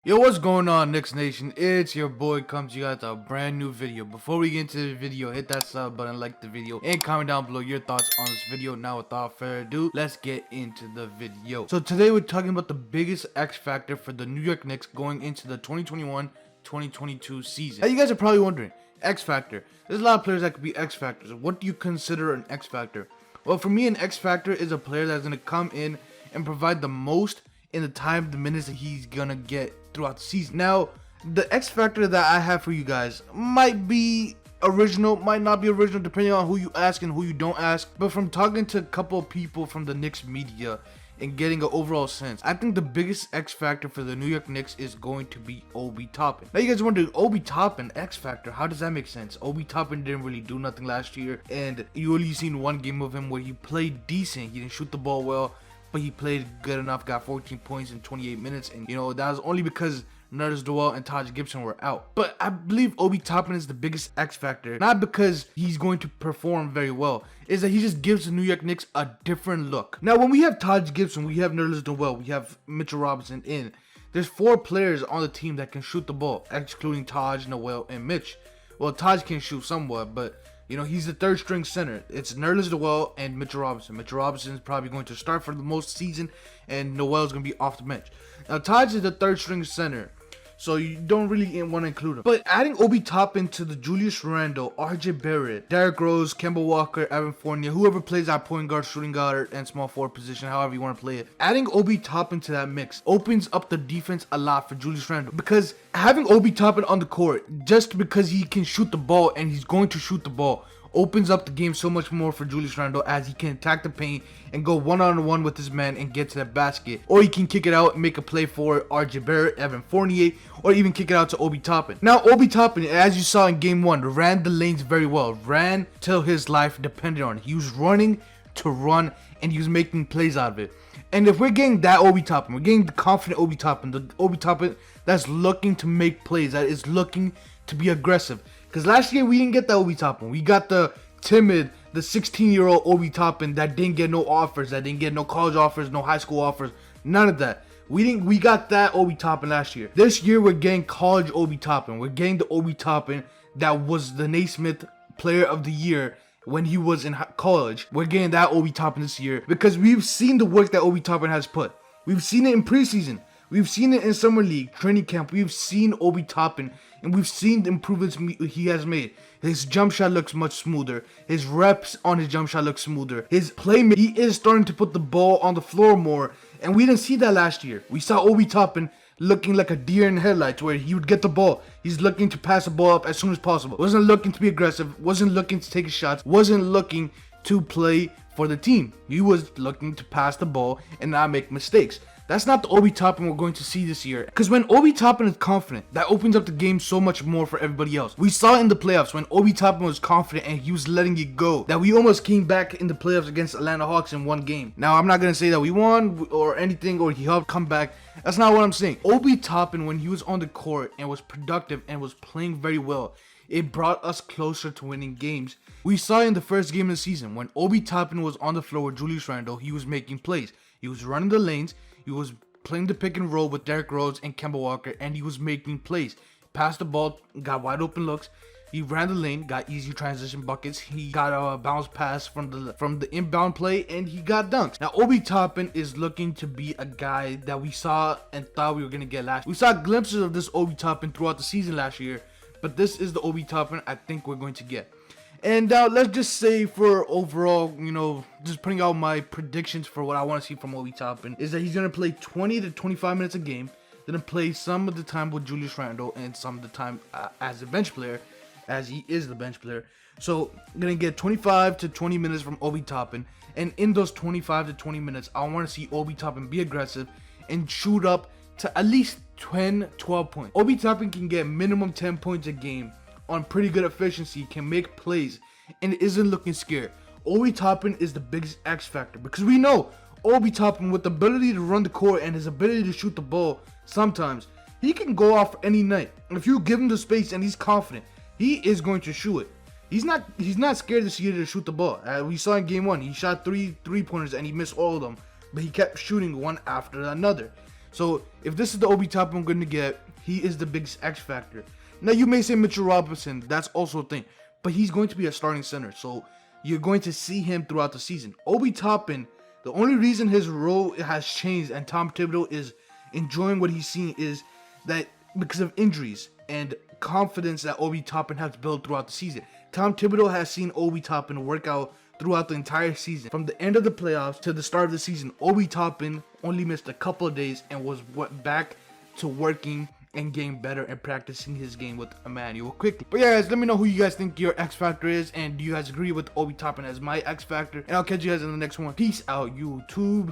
Yo, what's going on, Knicks Nation? It's your boy comes you guys a brand new video. Before we get into the video, hit that sub button, like the video, and comment down below your thoughts on this video. Now, without further ado, let's get into the video. So today we're talking about the biggest X factor for the New York Knicks going into the 2021-2022 season. Now, you guys are probably wondering, X factor. There's a lot of players that could be X factors. What do you consider an X factor? Well, for me, an X factor is a player that's going to come in and provide the most in the minutes that he's gonna get throughout the season. Now, the X factor that I have for you guys might be original, might not be original, depending on who you ask and who you don't ask. But from talking to a couple of people from the Knicks media and getting an overall sense, I think the biggest X factor for the New York Knicks is going to be Obi Toppin. Now, you guys are wondering, Obi Toppin, X factor, how does that make sense? Obi Toppin didn't really do nothing last year, and you only seen one game of him where he played decent. He didn't shoot the ball well, but he played good enough, got 14 points in 28 minutes, and that was only because Nerlens Noel and Taj Gibson were out. But I believe Obi Toppin is the biggest X factor, not because he's going to perform very well, is that he just gives the New York Knicks a different look. Now, when we have Taj Gibson, we have Nerlens Noel, we have Mitchell Robinson in. There's 4 players on the team that can shoot the ball, excluding Taj, Noel, and Mitch. Well, Taj can shoot somewhat, but he's the third string center. It's Nerlens Noel and Mitchell Robinson. Mitchell Robinson is probably going to start for the most season, and Noel is going to be off the bench. Now, Taj is the third string center, so you don't really want to include him. But adding Obi Toppin to the Julius Randle, RJ Barrett, Derrick Rose, Kemba Walker, Evan Fournier, whoever plays that point guard, shooting guard, and small forward position, however you want to play it. Adding Obi Toppin to that mix opens up the defense a lot for Julius Randle, because having Obi Toppin on the court, just because he can shoot the ball and he's going to shoot the ball, opens up the game so much more for Julius Randle, as he can attack the paint and go one-on-one with his man and get to that basket. Or he can kick it out and make a play for RJ Barrett, Evan Fournier, or even kick it out to Obi Toppin. Now, Obi Toppin, as you saw in game 1, ran the lanes very well. Ran till his life depended on it. He was running to run, and he was making plays out of it. And if we're getting that Obi Toppin, we're getting the confident Obi Toppin, the Obi Toppin that's looking to make plays, that is looking to be aggressive. Because last year we didn't get that Obi Toppin. We got the timid, the 16-year-old Obi Toppin that didn't get no offers, that didn't get no college offers, no high school offers, none of that. We got that Obi Toppin last year. This year we're getting college Obi Toppin. We're getting the Obi Toppin that was the Naismith Player of the Year when he was in college. We're getting that Obi Toppin this year because we've seen the work that Obi Toppin has put. We've seen it in preseason. We've seen it in summer league, training camp. We've seen Obi Toppin, and we've seen the improvements he has made. His jump shot looks much smoother. His reps on his jump shot look smoother. His playmaking, he is starting to put the ball on the floor more, and we didn't see that last year. We saw Obi Toppin looking like a deer in headlights, where he would get the ball. He's looking to pass the ball up as soon as possible. Wasn't looking to be aggressive. Wasn't looking to take his shots. Wasn't looking to play for the team. He was looking to pass the ball and not make mistakes. That's not the Obi Toppin we're going to see this year. Because when Obi Toppin is confident, that opens up the game so much more for everybody else. We saw in the playoffs when Obi Toppin was confident and he was letting it go, that we almost came back in the playoffs against Atlanta Hawks in one game. Now, I'm not going to say that we won or anything, or he helped come back. That's not what I'm saying. Obi Toppin, when he was on the court and was productive and was playing very well, it brought us closer to winning games. We saw in the first game of the season, when Obi Toppin was on the floor with Julius Randle, he was making plays. He was running the lanes. He was playing the pick and roll with Derrick Rose and Kemba Walker, and he was making plays. Passed the ball, got wide open looks. He ran the lane, got easy transition buckets. He got a bounce pass from the inbound play, and he got dunks. Now, Obi Toppin is looking to be a guy that we saw and thought we were going to get last year. We saw glimpses of this Obi Toppin throughout the season last year, but this is the Obi Toppin I think we're going to get. And let's just say, for overall, just putting out my predictions for what I want to see from Obi Toppin, is that he's going to play 20 to 25 minutes a game. Going to play some of the time with Julius Randle and some of the time as a bench player, as he is the bench player. So, going to get 25 to 20 minutes from Obi Toppin. And in those 25 to 20 minutes, I want to see Obi Toppin be aggressive and shoot up to at least 10, 12 points. Obi Toppin can get minimum 10 points a game on pretty good efficiency, can make plays, and isn't looking scared. Obi Toppin is the biggest X factor, because we know Obi Toppin, with the ability to run the court and his ability to shoot the ball, sometimes he can go off any night. And if you give him the space and he's confident, he is going to shoot it. He's not scared this year to shoot the ball. We saw in game 1, he shot three pointers and he missed all of them, but he kept shooting one after another. So if this is the Obi Toppin I'm going to get, he is the biggest X factor. Now you may say Mitchell Robinson, that's also a thing, but he's going to be a starting center, so you're going to see him throughout the season. Obi Toppin, the only reason his role has changed and Tom Thibodeau is enjoying what he's seeing is that because of injuries and confidence that Obi Toppin has built throughout the season. Tom Thibodeau has seen Obi Toppin work out throughout the entire season. From the end of the playoffs to the start of the season, Obi Toppin only missed a couple of days and was back to working and getting better and practicing his game with Immanuel Quickley. But yeah, guys, let me know who you guys think your X Factor is, and do you guys agree with Obi Toppin as my X Factor? And I'll catch you guys in the next one. Peace out, YouTube.